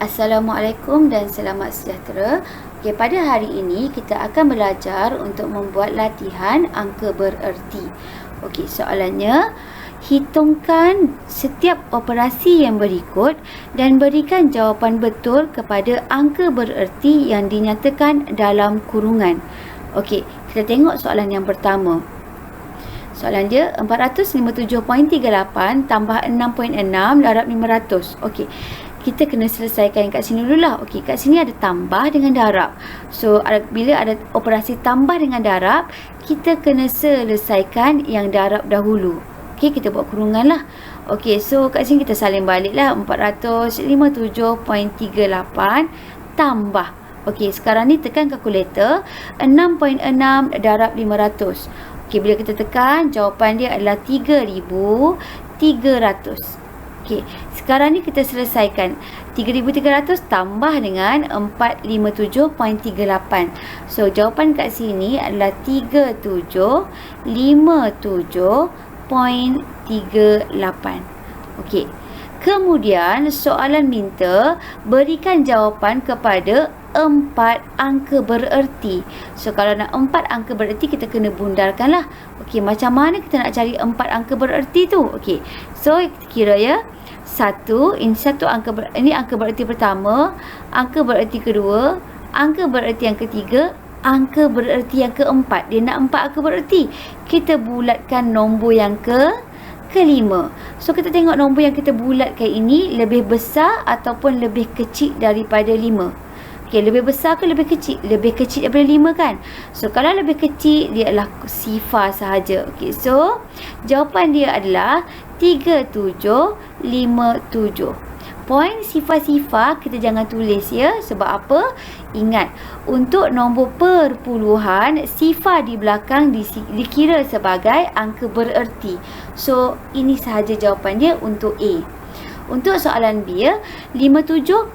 Assalamualaikum dan selamat sejahtera. Okay, pada hari ini kita akan belajar untuk membuat latihan angka bererti. Okey, soalannya, hitungkan setiap operasi yang berikut dan berikan jawapan betul kepada angka bererti yang dinyatakan dalam kurungan. Okey, kita tengok soalan yang pertama. Soalan dia 457.38 tambah 6.6 darab 500. Okey, kita kena selesaikan kat sini dululah. Okey, kat sini ada tambah dengan darab. So, bila ada operasi tambah dengan darab, kita kena selesaikan yang darab dahulu. Okey, kita buat kurungan lah. Okey, so kat sini kita salin balik lah. 457.38 tambah. Okey, sekarang ni tekan kalkulator. 6.6 darab 500. Okey, bila kita tekan, jawapan dia adalah 3,300. Okey, sekarang ni kita selesaikan. 3,300 tambah dengan 457.38. So, jawapan kat sini adalah 3757.38. Okey. Kemudian, soalan minta berikan jawapan kepada 4 angka bererti. So, kalau nak 4 angka bererti, kita kena bundarkan lah. Okey, macam mana kita nak cari 4 angka bererti tu? Okey, so kita kira ya. Ini angka bererti pertama, angka bererti kedua, angka bererti yang ketiga, angka bererti yang keempat. Dia nak 4 angka bererti. Kita bulatkan nombor yang kelima. So, kita tengok nombor yang kita bulatkan ini lebih besar ataupun lebih kecil daripada 5. Okey, lebih besar ke lebih kecil? Lebih kecil daripada 5 kan? So, kalau lebih kecil, dia adalah sifar sahaja. Okey, so jawapan dia adalah 3757. Poin sifar-sifar kita jangan tulis ya. Sebab apa? Ingat, untuk nombor perpuluhan, sifar di belakang dikira sebagai angka bererti. So, ini sahaja jawapan dia untuk A. Untuk soalan B, 57.5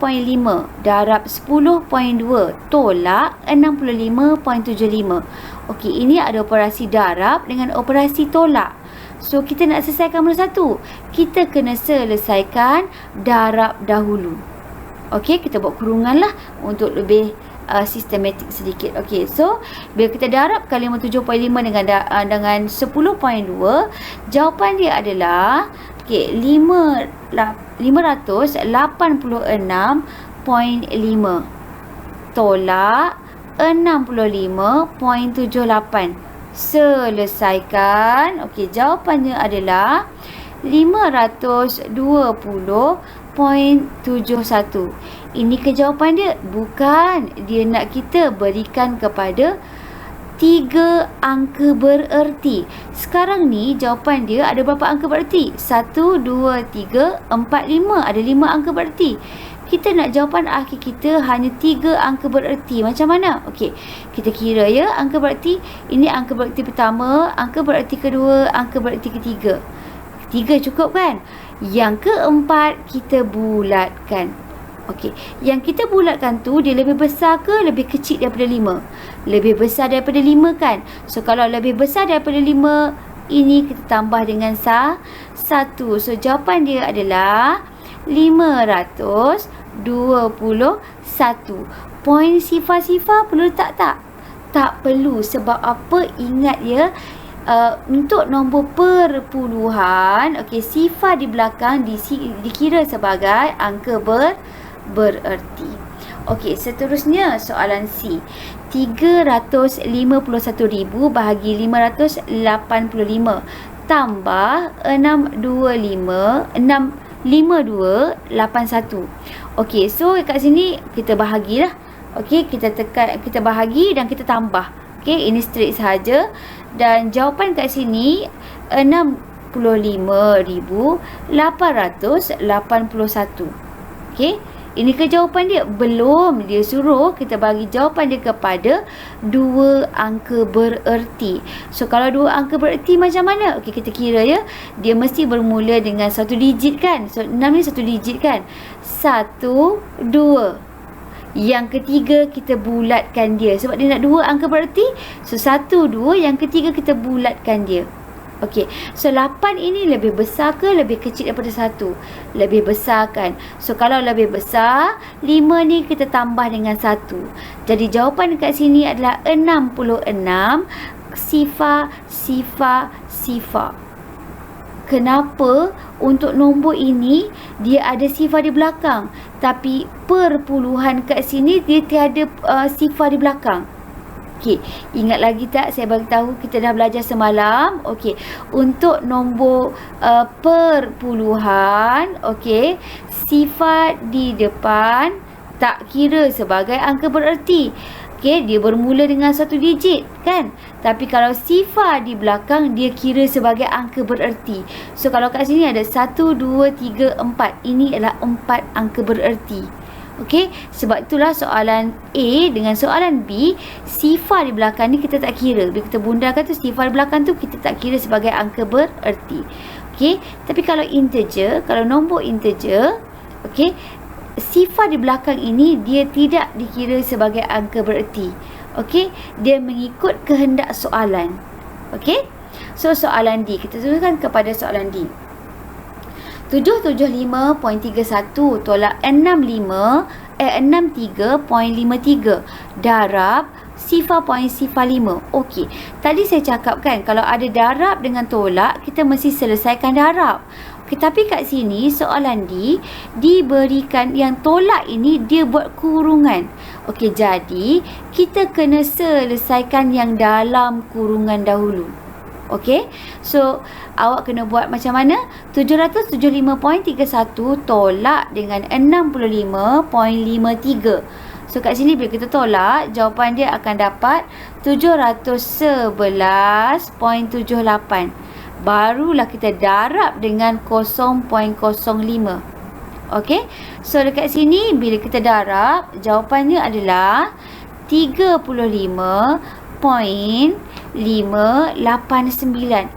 darab 10.2 tolak 65.75. Okey, ini ada operasi darab dengan operasi tolak. So, kita nak selesaikan mana satu? Kita kena selesaikan darab dahulu. Okey, kita buat kurungan lah untuk lebih sistematik sedikit. Okey, so bila kita darabkan 57.5 dengan 10.2, jawapan dia adalah okey, 586.5 tolak 65.78. Selesaikan. Okey, jawapannya adalah 520.71. Ini kejawapan dia? Bukan. Dia nak kita berikan kepada 3 angka bererti. Sekarang ni jawapan dia ada berapa angka bererti? 1, 2, 3, 4, 5. Ada 5 angka bererti. Kita nak jawapan akhir kita hanya 3 angka bererti. Macam mana? Okey, kita kira ya angka bererti. Ini angka bererti pertama, angka bererti kedua, angka bererti ketiga. 3 cukup kan? Yang keempat kita bulatkan. Okey, yang kita bulatkan tu dia lebih besar ke lebih kecil daripada 5? Lebih besar daripada 5 kan? So, kalau lebih besar daripada 5, ini kita tambah dengan 1. So, jawapan dia adalah 521. Poin sifar-sifar perlu tak? Tak perlu. Sebab apa? Ingat ya, untuk nombor perpuluhan, okey, sifar di belakang dikira sebagai angka bererti. Okey, seterusnya soalan C. 351,000 bahagi 585 tambah 65281. Okey, so kat sini kita bahagilah. Okey, kita bahagi dan kita tambah. Okey, ini straight sahaja. Dan jawapan kat sini 65,881. Okey, ini ke jawapan dia? Belum. Dia suruh kita bagi jawapan dia kepada 2 angka bererti. So, kalau 2 angka bererti macam mana? Okey, kita kira ya. Dia mesti bermula dengan 1 digit kan? So, 6 ni 1 digit kan? 1, 2. Yang ketiga kita bulatkan dia. Sebab dia nak 2 angka bererti. So, 1, 2. Yang ketiga kita bulatkan dia. Okey, so 8 ini lebih besar ke lebih kecil daripada 1? Lebih besar kan. So kalau lebih besar, 5 ni kita tambah dengan 1. Jadi jawapan dekat sini adalah 66 sifar. Kenapa untuk nombor ini dia ada sifar di belakang, tapi perpuluhan kat sini dia tiada sifar di belakang? Okey, ingat lagi tak saya bagi tahu kita dah belajar semalam. Okey, untuk nombor perpuluhan, okey, sifar di depan tak kira sebagai angka bererti. Okey, dia bermula dengan satu digit kan? Tapi kalau sifar di belakang dia kira sebagai angka bererti. So kalau kat sini ada 1, 2, 3, 4. Ini adalah 4 angka bererti. Okey, sebab itulah soalan A dengan soalan B, sifar di belakang ni kita tak kira. Bila kita bundarkan tu, sifar di belakang tu kita tak kira sebagai angka bererti. Okey, tapi kalau integer, kalau nombor integer, okey, sifar di belakang ini dia tidak dikira sebagai angka bererti. Okey, dia mengikut kehendak soalan. Okey, so soalan D, kita teruskan kepada soalan D. 775.31 tolak 63.53 darab sifar 0.05. Okey, tadi saya cakap kan, kalau ada darab dengan tolak, kita mesti selesaikan darab. Okey, tapi kat sini soalan D diberikan yang tolak ini dia buat kurungan. Okey, jadi kita kena selesaikan yang dalam kurungan dahulu. Okey, so awak kena buat macam mana? 775.31 tolak dengan 65.53. So kat sini bila kita tolak, jawapan dia akan dapat 711.78. Barulah kita darab dengan 0.05. Okey, so dekat sini bila kita darab, jawapannya adalah 35.589.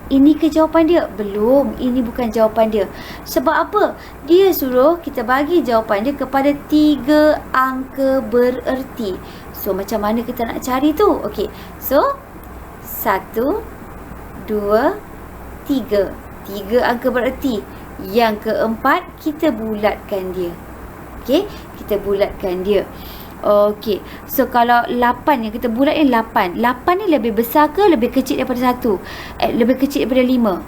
Ini ke jawapan dia? Belum, ini bukan jawapan dia. Sebab apa? Dia suruh kita bagi jawapan dia kepada 3 angka bererti. So macam mana kita nak cari tu? Okey, so 1, 2, 3. 3 angka bererti. Yang keempat kita bulatkan dia. Okey, kita bulatkan dia. Okey, so kalau 8 yang kita bulat ni 8 ni lebih besar ke lebih kecil daripada 1? Lebih kecil daripada 5.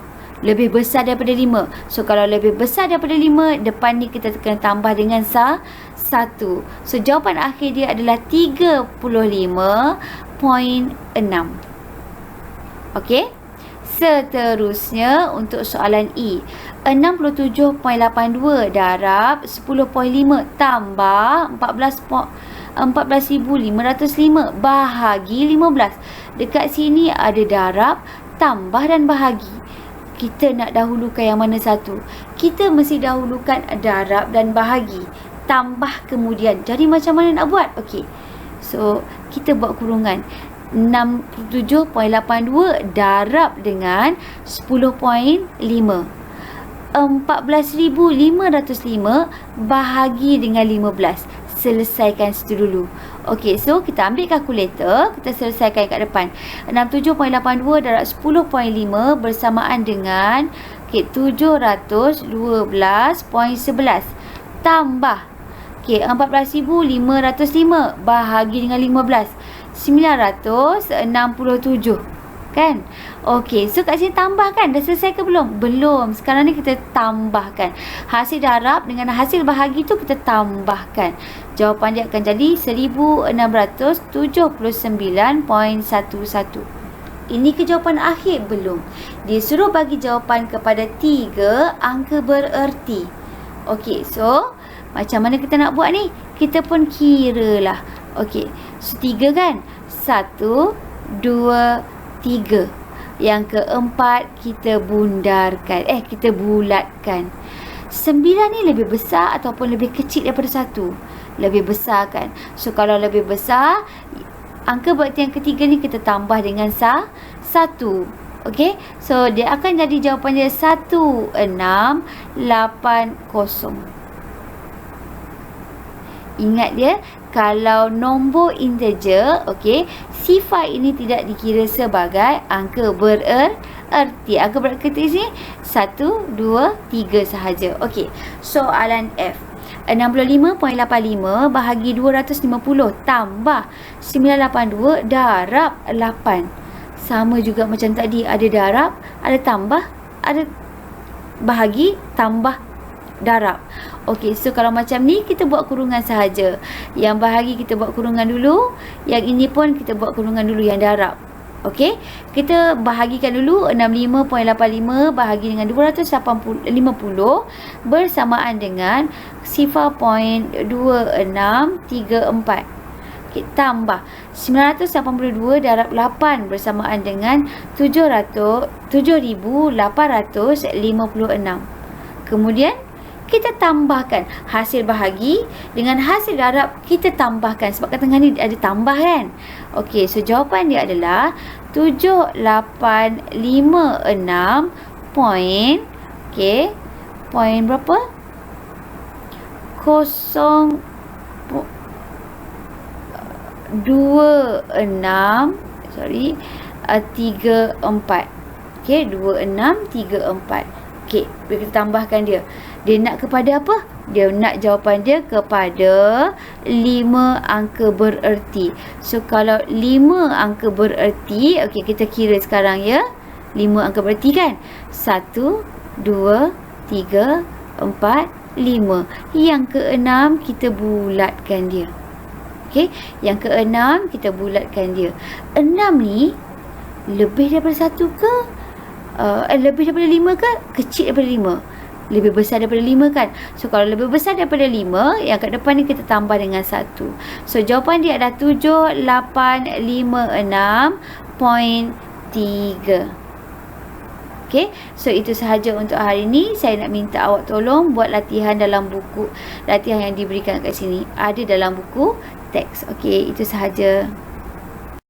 Lebih besar daripada 5. So kalau lebih besar daripada 5, depan ni kita kena tambah dengan 1. So jawapan akhir dia adalah 35.6. Okey, seterusnya untuk soalan E, 67.82 darab 10.5 tambah 14,505 bahagi 15. Dekat sini ada darab, tambah dan bahagi. Kita nak dahulukan yang mana satu? Kita mesti dahulukan darab dan bahagi, tambah kemudian. Jadi macam mana nak buat? Okey, so kita buat kurungan. 67.82 darab dengan 10.5. 14,505 bahagi dengan 15. Selesaikan situ dulu. Okey, so kita ambil kalkulator, kita selesaikan kat depan. 67.82 darab 10.5 bersamaan dengan 712.11 tambah 14,505 bahagi dengan 15. 967 kan? Okey, so kat sini tambah kan? Dah selesai ke belum? Belum. Sekarang ni kita tambahkan. Hasil darab dengan hasil bahagi tu kita tambahkan. Jawapan dia akan jadi 1679.11. Ini ke jawapan akhir? Belum. Dia suruh bagi jawapan kepada 3 angka bererti. Okey, so macam mana kita nak buat ni? Kita pun kira lah. Okey, so 3 kan? 1, 2, 3. Yang keempat kita bundarkan. Kita bulatkan. 9 ni lebih besar ataupun lebih kecil daripada 1? Lebih besar kan? So kalau lebih besar, angka bererti yang ketiga ni kita tambah dengan 1. Okey, so dia akan jadi jawapan dia 1680. Ingat dia kalau nombor integer, okey, sifar ini tidak dikira sebagai angka bererti. Angka bererti sini 1, 2, 3 sahaja. Okey, soalan F. 65.85 bahagi 250 tambah 982 darab 8. Sama juga macam tadi, ada darab, ada tambah, ada bahagi, tambah, darab. Okey, so kalau macam ni kita buat kurungan sahaja. Yang bahagi kita buat kurungan dulu, yang ini pun kita buat kurungan dulu yang darab. Okey, kita bahagikan dulu 65.85 bahagi dengan 250 bersamaan dengan 0.2634. Okey, tambah 982 darab 8 bersamaan dengan 7,856. Kemudian kita tambahkan hasil bahagi dengan hasil darab, kita tambahkan sebab kat tengah ni ada tambah kan. Okey, so jawapan dia adalah 7,856 point, okey, point berapa? 0.26, sorry, 34. Okey, 2634. Okey, kita tambahkan dia. Dia nak kepada apa? Dia nak jawapan dia kepada 5 angka bererti. So kalau 5 angka bererti, okey, kita kira sekarang ya. 5 angka bererti kan? 1, 2, 3, 4, 5. Yang keenam kita bulatkan dia. Okey, yang keenam kita bulatkan dia. 6 ni lebih daripada 1 ke? Lebih daripada 5 ke? Kecil daripada 5? Lebih besar daripada 5 kan? So kalau lebih besar daripada 5, yang kat depan ni kita tambah dengan 1. So jawapan dia adalah 7,856.3. Okay, so itu sahaja untuk hari ini. Saya nak minta awak tolong buat latihan dalam buku. Latihan yang diberikan kat sini ada dalam buku teks. Okay, itu sahaja.